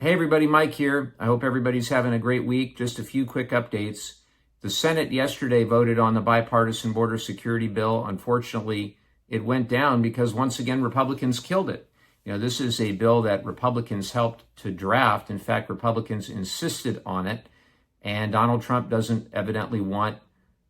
Hey everybody, Mike here. I hope everybody's having a great week. Just a few quick updates. The Senate yesterday voted on the bipartisan border security bill. Unfortunately, it went down because once again, Republicans killed it. This is a bill that Republicans helped to draft. In fact, Republicans insisted on it. And Donald Trump doesn't evidently want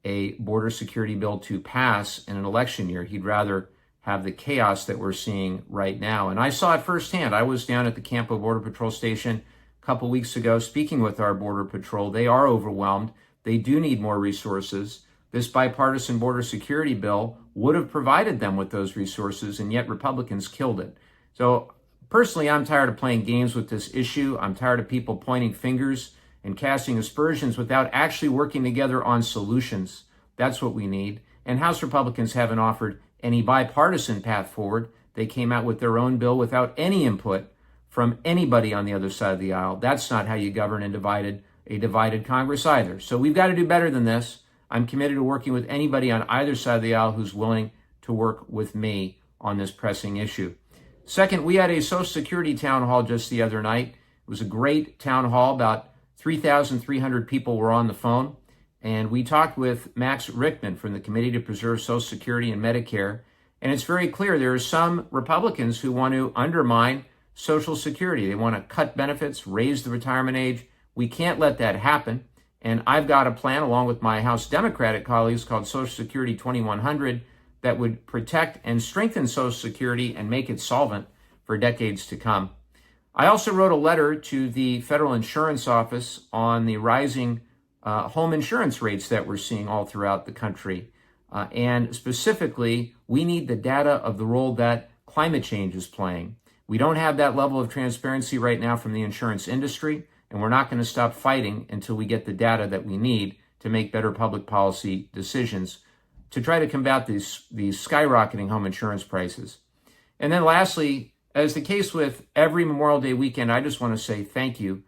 a border security bill to pass in an election year. He'd rather have the chaos that we're seeing right now. And I saw it firsthand. I was down at the Campo Border Patrol Station a couple weeks ago speaking with our Border Patrol. They are overwhelmed. They do need more resources. This bipartisan border security bill would have provided them with those resources, and yet Republicans killed it. So personally, I'm tired of playing games with this issue. I'm tired of people pointing fingers and casting aspersions without actually working together on solutions. That's what we need. And House Republicans haven't offered any bipartisan path forward. They came out with their own bill without any input from anybody on the other side of the aisle. That's not how you govern a divided Congress either. So we've got to do better than this. I'm committed to working with anybody on either side of the aisle who's willing to work with me on this pressing issue. Second, we had a Social Security town hall just the other night. It was a great town hall. About 3,300 people were on the phone. And we talked with Max Rickman from the Committee to Preserve Social Security and Medicare. And it's very clear there are some Republicans who want to undermine Social Security. They want to cut benefits, raise the retirement age. We can't let that happen. And I've got a plan along with my House Democratic colleagues called Social Security 2100 that would protect and strengthen Social Security and make it solvent for decades to come. I also wrote a letter to the Federal Insurance Office on the rising home insurance rates that we're seeing all throughout the country. And specifically, we need the data of the role that climate change is playing. We don't have that level of transparency right now from the insurance industry, and we're not going to stop fighting until we get the data that we need to make better public policy decisions to try to combat these skyrocketing home insurance prices. And then lastly, as the case with every Memorial Day weekend, I just want to say thank you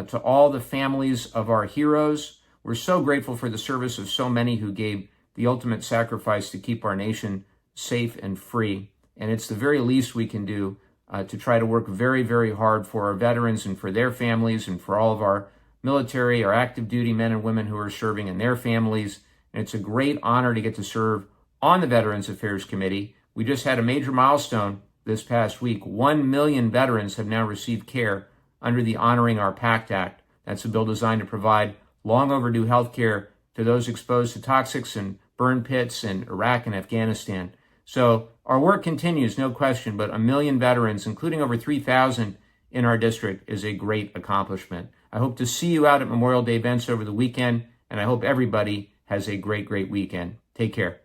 to all the families of our heroes. We're so grateful for the service of so many who gave the ultimate sacrifice to keep our nation safe and free. And it's the very least we can do to try to work very, very hard for our veterans and for their families and for all of our military, our active duty men and women who are serving and their families. And it's a great honor to get to serve on the Veterans Affairs Committee. We just had a major milestone this past week. 1 million veterans have now received care under the Honoring Our Pact Act. That's a bill designed to provide long overdue health care to those exposed to toxics and burn pits in Iraq and Afghanistan. So our work continues, no question, but 1 million veterans, including over 3,000 in our district, is a great accomplishment. I hope to see you out at Memorial Day events over the weekend, and I hope everybody has a great, great weekend. Take care.